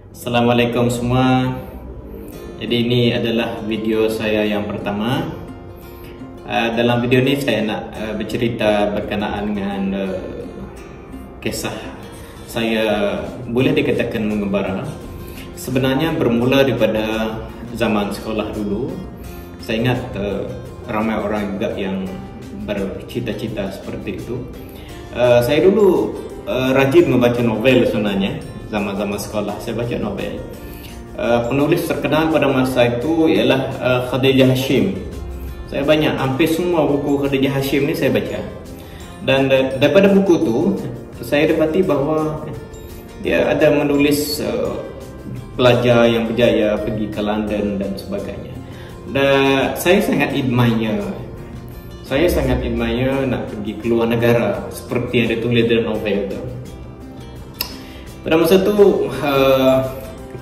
Assalamualaikum semua. Jadi ini adalah video saya yang pertama. Dalam video ini saya nak bercerita berkenaan dengan kisah saya boleh dikatakan mengembara. Sebenarnya bermula daripada zaman sekolah dulu. Saya ingat ramai orang juga yang bercita-cita seperti itu. Saya dulu rajin membaca novel sebenarnya. Zaman-zaman sekolah saya baca novel. Penulis terkenal pada masa itu ialah Khadijah Hashim. Saya banyak, hampir semua buku Khadijah Hashim ni saya baca. Dan daripada buku tu saya dapati bahawa dia ada menulis pelajar yang berjaya pergi ke London dan sebagainya. Dan saya sangat admire. Saya sangat admire nak pergi ke luar negara seperti yang ditulis dalam novel tu. Pada masa tu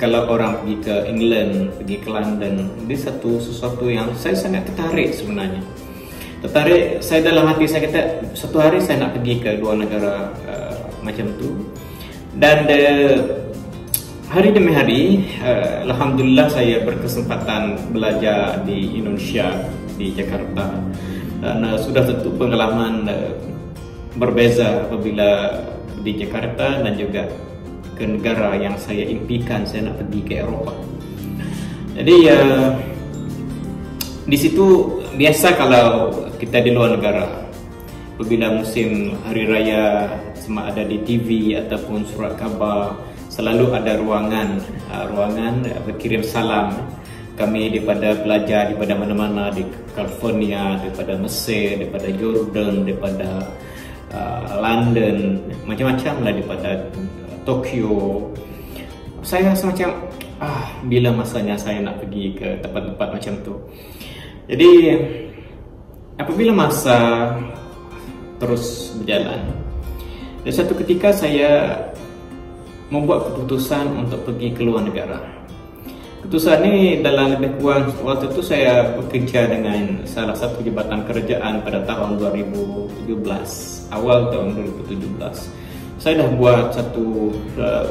kalau orang pergi ke England, pergi ke London, ini sesuatu yang saya sangat tertarik sebenarnya. Tertarik, saya dalam hati saya kata satu hari saya nak pergi ke luar negara macam tu. Dan hari demi hari, alhamdulillah saya berkesempatan belajar di Indonesia, di Jakarta. Dan sudah tentu pengalaman berbeza apabila di Jakarta dan juga ke negara yang saya impikan, saya nak pergi ke Eropah. Jadi di situ biasa kalau kita di luar negara, apabila musim hari raya, sama ada di TV ataupun surat khabar, selalu ada ruangan berkirim salam. Kami daripada pelajar daripada mana-mana, di California, daripada Mesir, daripada Jordan, daripada London, macam-macam lah, daripada Tokyo. Saya rasa macam bila masanya saya nak pergi ke tempat-tempat macam tu. Jadi apabila masa terus berjalan, dan satu ketika saya membuat keputusan untuk pergi ke luar negara. Keputusan ini dalam lebih kurang waktu itu saya bekerja dengan salah satu jabatan kerajaan pada tahun 2017, awal tahun 2017. Saya dah buat satu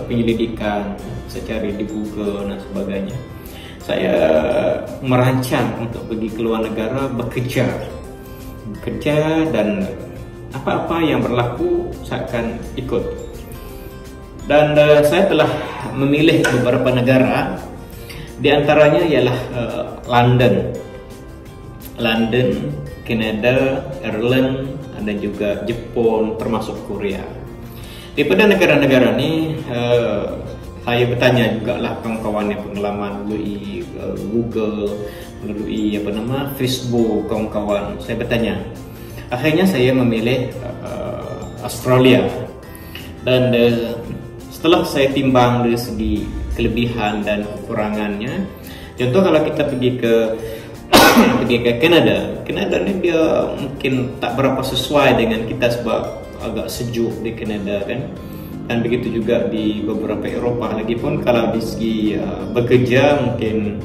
penyelidikan, saya cari di Google dan sebagainya. Saya merancang untuk pergi ke luar negara, bekerja dan apa-apa yang berlaku saya akan ikut. Dan saya telah memilih beberapa negara, di antaranya ialah London, Kanada, Ireland, dan juga Jepun, termasuk Korea. Daripada negara-negara ni, saya bertanya jugalah kawan-kawan yang pengalaman melalui Google, melalui Facebook, kawan-kawan. Saya bertanya. Akhirnya saya memilih Australia. Dan setelah saya timbang dari segi kelebihan dan kekurangannya, contoh kalau kita pergi ke Kanada ni dia mungkin tak berapa sesuai dengan kita sebab agak sejuk di Kanada kan, dan begitu juga di beberapa Eropah. Lagipun kalau di segi bekerja mungkin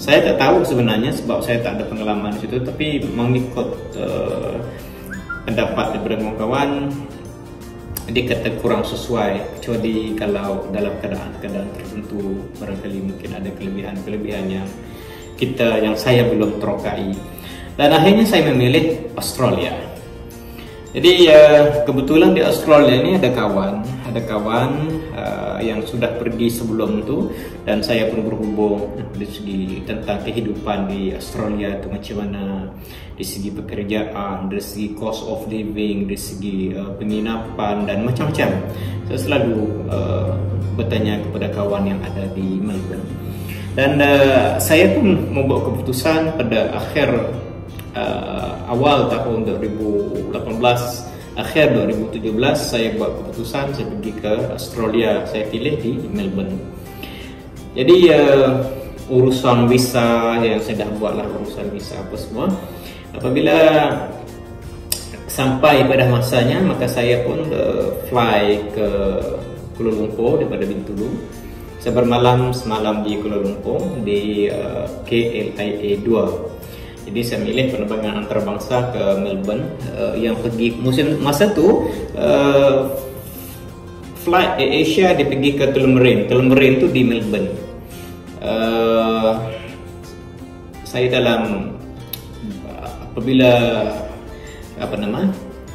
saya tak tahu sebenarnya sebab saya tak ada pengalaman di situ, tapi mengikut pendapat daripada kawan-kawan, dia kata kurang sesuai, kecuali kalau dalam keadaan tertentu barangkali mungkin ada kelebihan yang saya belum terokai. Dan akhirnya saya memilih Australia. Jadi kebetulan di Australia ini ada kawan yang sudah pergi sebelum itu, dan saya pun berhubung dari segi tentang kehidupan di Australia itu macam mana, dari segi pekerjaan, dari segi cost of living, dari segi penginapan dan macam-macam. Saya selalu bertanya kepada kawan yang ada di Melbourne. Dan saya pun membuat keputusan pada awal tahun 2018, akhir 2017 saya buat keputusan saya pergi ke Australia. Saya pilih di Melbourne. Jadi urusan visa yang saya dah buatlah, urusan visa apa semua. Apabila sampai pada masanya, maka saya pun fly ke Kuala Lumpur daripada Bintulu. Saya bermalam semalam di Kuala Lumpur di KLIA 2. Jadi saya milih penerbangan antarabangsa ke Melbourne yang pergi masa tu flight Asia dia pergi ke Tullamarine. Tullamarine tu di Melbourne. Saya dalam apabila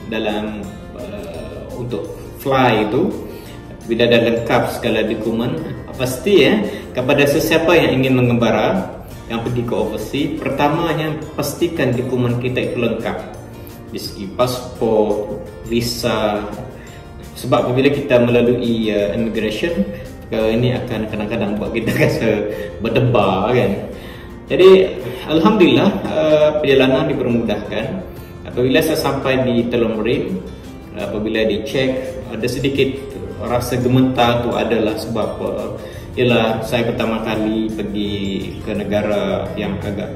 dalam untuk fly itu, bila dah lengkap segala dokumen, pasti kepada sesiapa yang ingin mengembara yang pergi ke overseas, pertamanya pastikan dokumen kita itu lengkap, dari segi pasport, visa. Sebab apabila kita melalui immigration, ini akan kadang-kadang buat kita rasa berdebar kan. Jadi alhamdulillah perjalanan dipermudahkan. Apabila saya sampai di Tullamarine, apabila dicek, ada sedikit rasa gemetar tu adalah sebab ialah saya pertama kali pergi ke negara yang agak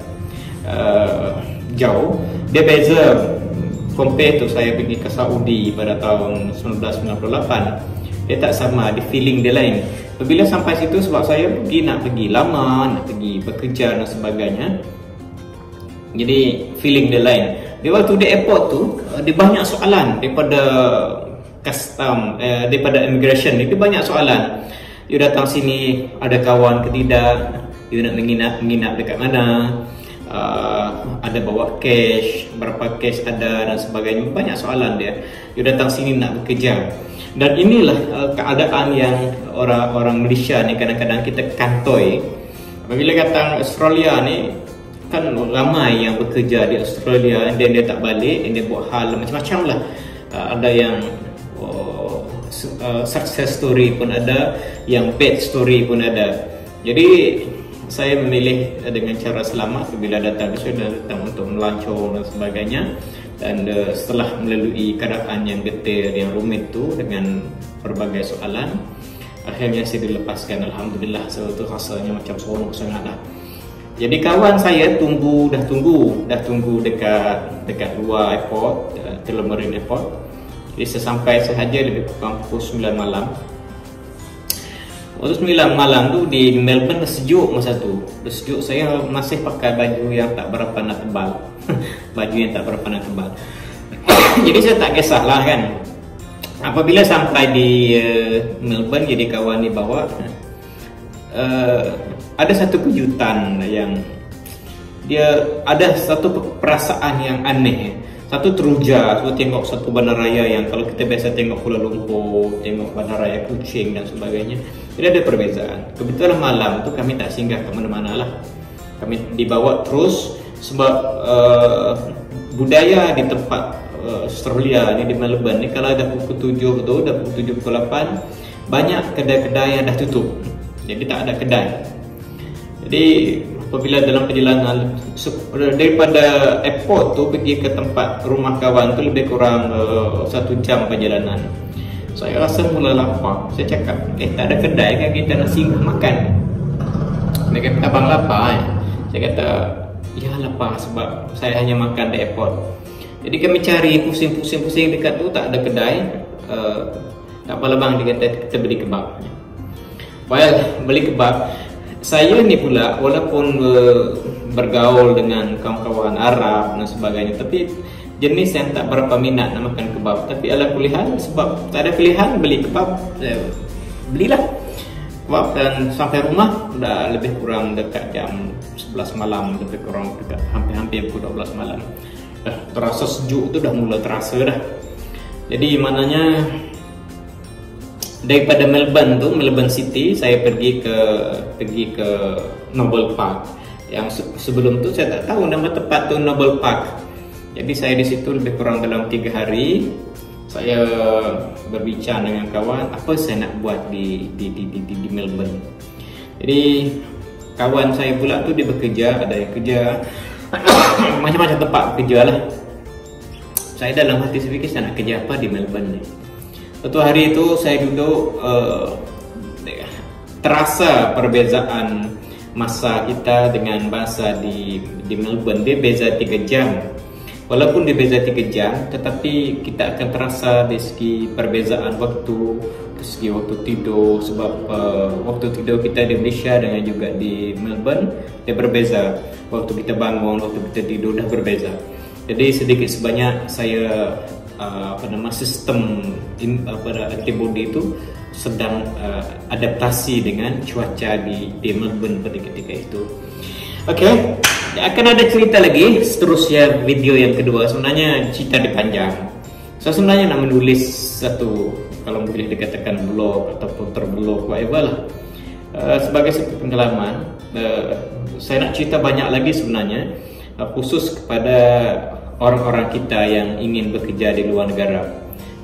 jauh. Dia beza compare tu saya pergi ke Saudi pada tahun 1998. Dia tak sama, di feeling dia lain. Apabila sampai situ, sebab saya nak pergi lama, nak pergi bekerja dan sebagainya, jadi feeling dia lain. Di waktu di airport tu, dia banyak soalan daripada custom, daripada immigration ni. Dia banyak soalan. You datang sini ada kawan ke tidak? You nak menginap dekat mana? Ada bawa cash, berapa cash ada dan sebagainya. Banyak soalan dia. You datang sini nak bekerja. Dan inilah keadaan yang orang Malaysia ni kadang-kadang kita kantoi. Apabila datang Australia ni, kan ramai yang bekerja di Australia dan dia tak balik, dia buat hal macam-macam lah. Ada yang success story pun ada, yang bad story pun ada. Jadi saya memilih dengan cara selamat bila datang ke sini, datang untuk melancong dan sebagainya. Dan setelah melalui keadaan yang getir, yang rumit tu dengan berbagai soalan, akhirnya saya dilepaskan. Alhamdulillah, so itu rasanya macam seronok sangat lah. Jadi kawan saya dah tunggu dekat luar airport, Tullamarine Airport. Jadi saya sampai sahaja lebih kurang pukul 9 malam. Waktu 9 malam tu di Melbourne sejuk masa tu. Sejuk, saya masih pakai baju yang tak berapa nak tebal. Baju yang tak berapa nak tebal. Jadi saya tak kisahlah kan. Apabila sampai di Melbourne, jadi kawan dibawa, ada satu kejutan yang dia ada satu perasaan yang aneh. Satu teruja, aku tengok satu bandaraya yang kalau kita biasa tengok Kuala Lumpur, tengok bandaraya Kuching dan sebagainya, tidak ada perbezaan. Kebetulan malam tu kami tak singgah ke mana-mana lah. Kami dibawa terus sebab budaya di tempat Australia ni, di Melbourne ni, kalau dah pukul 7 tu, dah pukul 7, pukul 8, banyak kedai-kedai yang dah tutup. Jadi tak ada kedai. Jadi apabila dalam perjalanan daripada airport tu pergi ke tempat rumah kawan tu lebih kurang 1 jam perjalanan. Saya rasa mula lapar. Saya cakap, tak ada kedai kan kita nak singgah makan? Dia kata, abang lapar Saya kata, ya lapar sebab saya hanya makan di airport. Jadi kami cari pusing-pusing dekat tu, tak ada kedai. Tak apalah bang, dia kata kita beli kebab. Well, beli kebab. Saya ni pula walaupun bergaul dengan kawan-kawan Arab dan sebagainya, tapi jenis yang tak berapa minat nak makan kebab. Tapi ala kulihan, sebab tak ada pilihan, beli kebab, belilah kebab. Dan sampai rumah dah lebih kurang dekat jam 11 malam, lebih kurang dekat hampir pukul 12 malam. Terasa sejuk tu dah mula terasa dah. Jadi maknanya daripada Melbourne tu, Melbourne City, saya pergi ke Noble Park. Yang sebelum tu saya tak tahu nama tempat tu Noble Park. Jadi saya di situ lebih kurang dalam 3 hari. Saya berbincang dengan kawan apa saya nak buat di Melbourne. Jadi kawan saya pula tu dia bekerja, ada yang kerja macam-macam tempat kerja lah. Saya dalam hati saya fikir saya nak kerja apa di Melbourne ni. Satu hari itu saya duduk, terasa perbezaan masa kita dengan masa di Melbourne. Dia beza 3 jam. Walaupun dia beza 3 jam, tetapi kita akan terasa dari segi perbezaan waktu, dari segi waktu tidur. Sebab waktu tidur kita di Malaysia dengan juga di Melbourne, dia berbeza. Waktu kita bangun, waktu kita tidur dah berbeza. Jadi sedikit sebanyak saya sistem antibody itu sedang adaptasi dengan cuaca di Melbourne pada ketika itu. Oke, akan ada cerita lagi seterusnya video yang kedua. Sebenarnya cerita dipanjang. Saya sebenarnya nak menulis satu, kalau boleh dikatakan blog ataupun terblog, whatever lah. Sebagai satu pengalaman, saya nak cerita banyak lagi sebenarnya, khusus kepada orang-orang kita yang ingin bekerja di luar negara,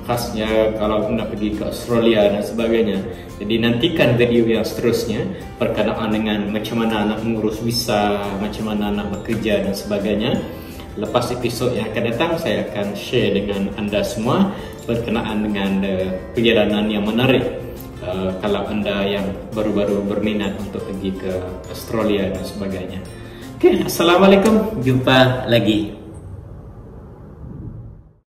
khasnya kalau nak pergi ke Australia dan sebagainya. Jadi nantikan video yang seterusnya berkenaan dengan macam mana nak mengurus visa, macam mana nak bekerja dan sebagainya. Lepas episod yang akan datang, saya akan share dengan anda semua berkenaan dengan perjalanan yang menarik kalau anda yang baru-baru berminat untuk pergi ke Australia dan sebagainya. Oke, assalamualaikum, jumpa lagi.